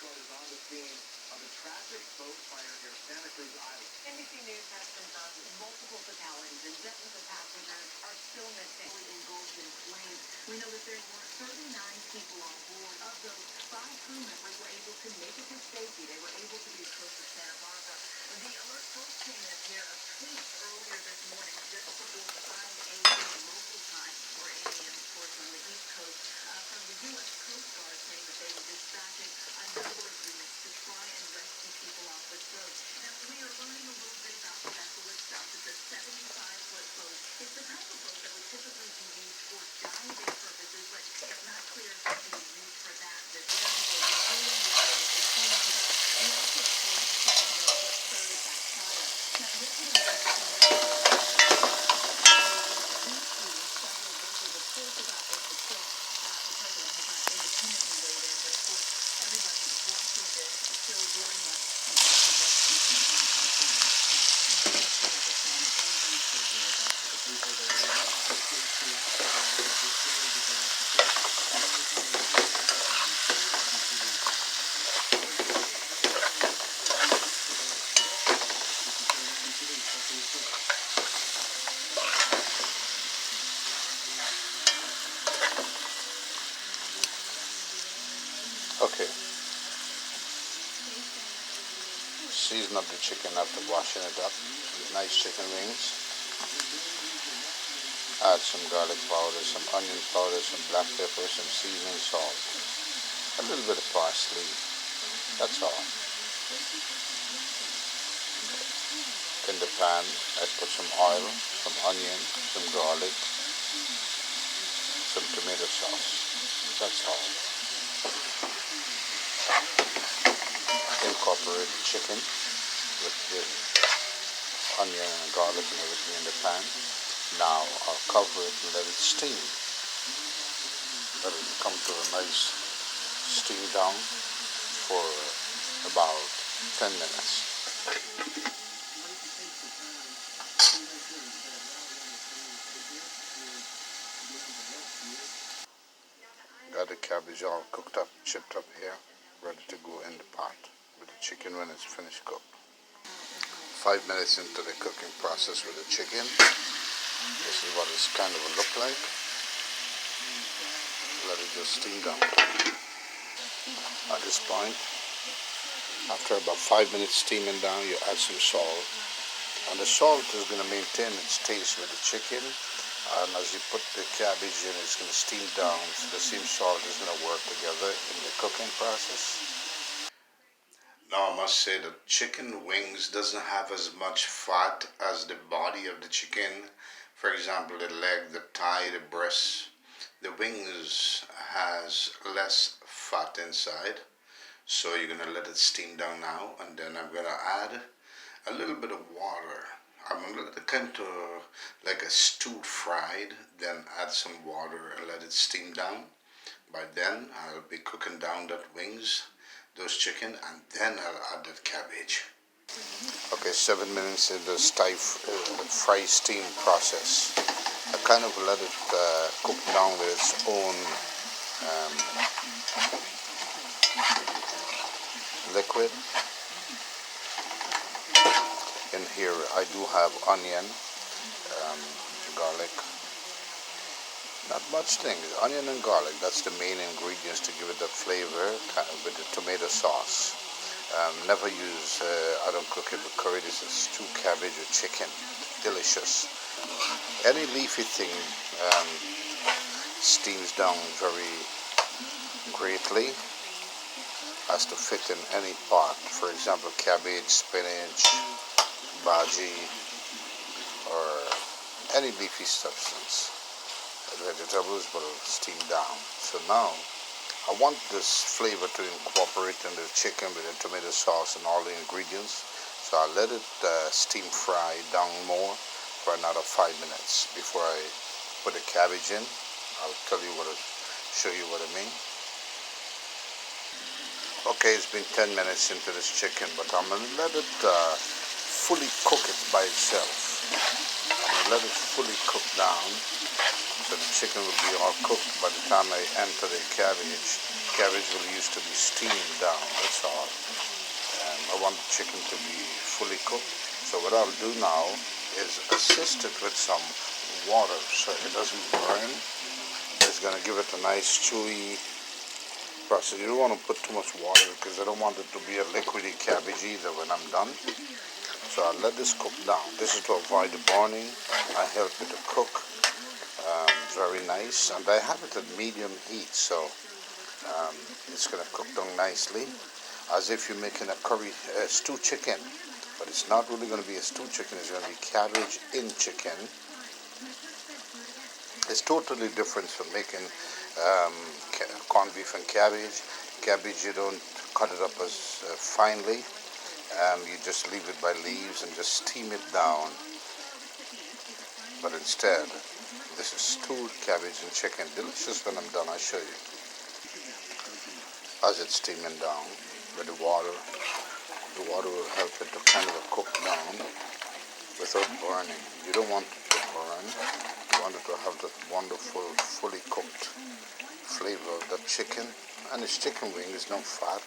NBC News has confirmed multiple fatalities and dozens of passengers are still missing. Engulfed in flames. We know that there were 39 people on board. Of those, 5 crew members were able to make it to safety. They were able to be close to Santa Barbara. The alert first came in here a tweet earlier this morning, just before 5 a.m. local time, or 8 a.m. of course on the East Coast, from the U.S. Coast Guard saying that they were dispatching a number of units to try and rescue people off the boat. Now, we are learning a little bit about the vessel itself. It's a 75-foot boat. It's the type of boat that would typically be used for diving purposes, but it's not clear if it's being used for that. The boat is dealing with it. It's a team of people. And also, of course, don't know what started that fire. Now, this is several local reports about this. Of course, the president has not independently weighed in, but of course, everybody watching this still very much Okay, season up the chicken after washing it up with nice chicken wings. Add some garlic powder, some onion powder, some black pepper, some seasoning salt, a little bit of parsley, that's all. In the pan, I put some oil, some onion, some garlic, some tomato sauce, that's all. Incorporate the chicken with the onion and garlic and everything in the pan. Now I'll cover it and let it steam. Let it come to a nice steam down for about 10 minutes. Got the cabbage all cooked up, chipped up here, ready to go in the pot with the chicken when it's finished cooked. 5 minutes into the cooking process with the chicken. This is what it's kind of look like. Let it just steam down. At this point, after about 5 minutes steaming down, you add some salt. And the salt is going to maintain its taste with the chicken. And as you put the cabbage in, it's going to steam down. So the same salt is going to work together in the cooking process. Now I must say that chicken wings doesn't have as much fat as the body of the chicken. For example, the leg, the thigh, the breast. The wings has less fat inside. So you're going to let it steam down now. And then I'm going to add a little bit of water. I'm going to let it come to like a stewed fried. Then add some water and let it steam down. By then I'll be cooking down that wings, those chicken, and then I'll add that cabbage. Okay, 7 minutes in the fry steam process. I kind of let it cook down with its own liquid. In here I do have onion, garlic, not much things, onion and garlic, that's the main ingredients to give it that flavor with the tomato sauce. Never use, I don't cook it with curry, this is stewed cabbage or chicken, delicious. Any leafy thing steams down very greatly, has to fit in any pot. For example, cabbage, spinach, bhaji, or any leafy substance. Vegetables will steam down. So now I want this flavor to incorporate in the chicken with the tomato sauce and all the ingredients. So I let it steam fry down more for another 5 minutes before I put the cabbage in. I'll show you what I mean. Okay, it's been 10 minutes into this chicken, but I'm going to let it fully cook it by itself. I'm going to let it fully cook down so the chicken will be all cooked by the time I enter the cabbage. Cabbage will used to be steamed down, that's all. And I want the chicken to be fully cooked. So what I'll do now is assist it with some water so it doesn't burn. It's going to give it a nice chewy process. You don't want to put too much water because I don't want it to be a liquidy cabbage either when I'm done. So I'll let this cook down. This is to avoid the burning. I help it to cook very nice, and I have it at medium heat, so it's going to cook down nicely as if you're making a curry stew chicken, but it's not really going to be a stew chicken. It's going to be cabbage in chicken. It's totally different from making corned beef and cabbage. Cabbage, you don't cut it up as finely. You just leave it by leaves and just steam it down. But instead, this is stewed cabbage and chicken. Delicious when I'm done, I'll show you. As it's steaming down with the water will help it to kind of cook down without burning. You don't want it to burn. You want it to have that wonderful, fully cooked flavor of that chicken. And it's chicken wing, there's no fat.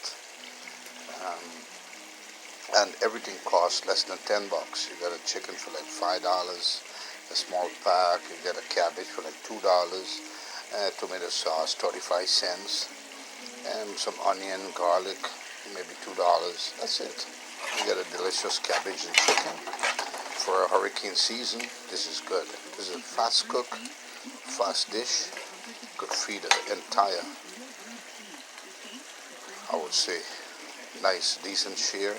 And everything costs less than $10. You get a chicken for like $5, a small pack. You get a cabbage for like $2, tomato sauce 35 cents, and some onion, garlic, maybe $2. That's it. You get a delicious cabbage and chicken for a hurricane season. This is good. This is a fast cook, fast dish. Could feed an entire, I would say, nice, decent share.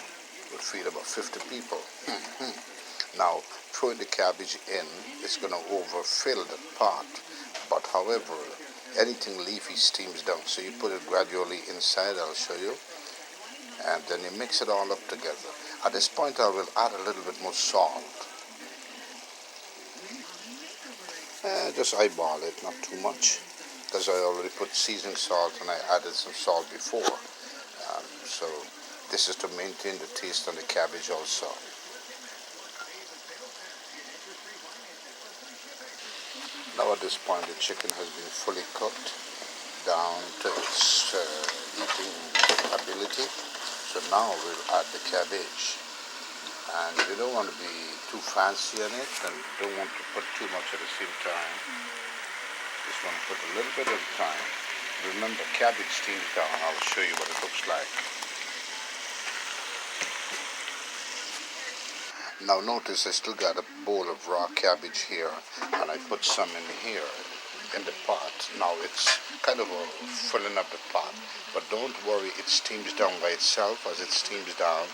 Would feed about 50 people. Now, throwing the cabbage in, it's going to overfill the pot. But however, anything leafy steams down. So you put it gradually inside, I'll show you. And then you mix it all up together. At this point, I will add a little bit more salt. Just eyeball it, not too much. Because I already put seasoning salt and I added some salt before. So this is to maintain the taste on the cabbage also. Now at this point the chicken has been fully cooked down to its eating ability. So now we'll add the cabbage. And you don't want to be too fancy on it and don't want to put too much at the same time. Just want to put a little bit at a time. Remember, cabbage steams down. I'll show you what it looks like. Now notice I still got a bowl of raw cabbage here, and I put some in here in the pot. Now it's kind of filling up the pot, but don't worry, it steams down by itself. As it steams down,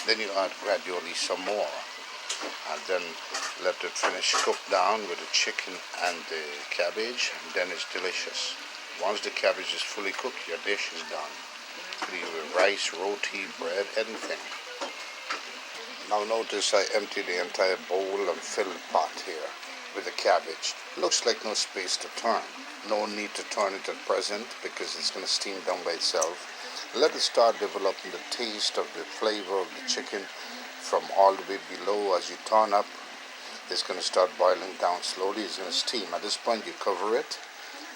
then you add gradually some more, and then let it finish cook down with the chicken and the cabbage, and then it's delicious. Once the cabbage is fully cooked, your dish is done. Could eat with rice, roti, bread, anything. Now notice I emptied the entire bowl and filled the pot here with the cabbage. Looks like no space to turn. No need to turn it at present because it's going to steam down by itself. Let it start developing the taste of the flavor of the chicken from all the way below. As you turn up, it's going to start boiling down slowly. It's going to steam. At this point you cover it.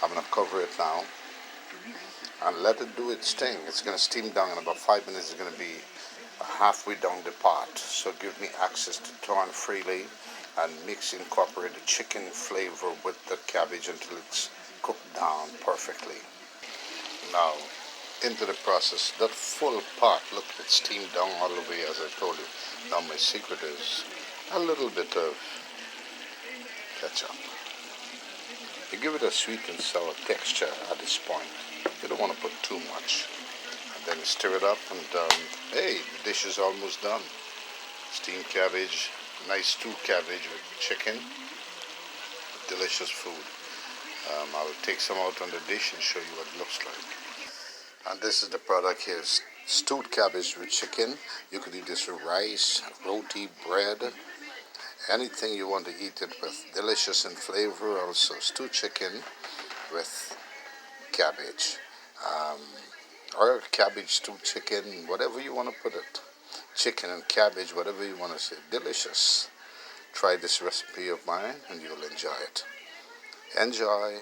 I'm going to cover it now and let it do its thing. It's going to steam down in about 5 minutes. It's going to be halfway down the pot, so give me access to turn freely and incorporate the chicken flavor with the cabbage until it's cooked down perfectly. Now into the process, that full pot, look, it's steamed down all the way as I told you. Now my secret is a little bit of ketchup. You give it a sweet and sour texture at this point. You don't want to put too much. Then stir it up and hey, the dish is almost done. Steamed cabbage, nice stewed cabbage with chicken. Delicious food. I'll take some out on the dish and show you what it looks like. And this is the product here. Stewed cabbage with chicken. You could eat this with rice, roti, bread, anything you want to eat it with. Delicious in flavor also. Stewed chicken with cabbage. Or cabbage stewed chicken, whatever you want to put it. Chicken and cabbage, whatever you want to say. Delicious. Try this recipe of mine and you'll enjoy it. Enjoy.